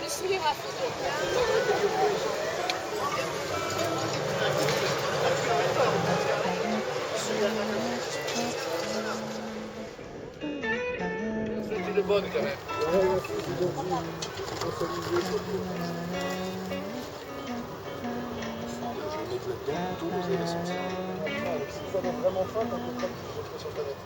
le cinéma. C'est une bonne quand même. Ouais, merci, c'est gentil. On s'amusait. Je mets de la bière, tout, vous avez son ça. Ça donne vraiment faim quand on prend sur ta lettre.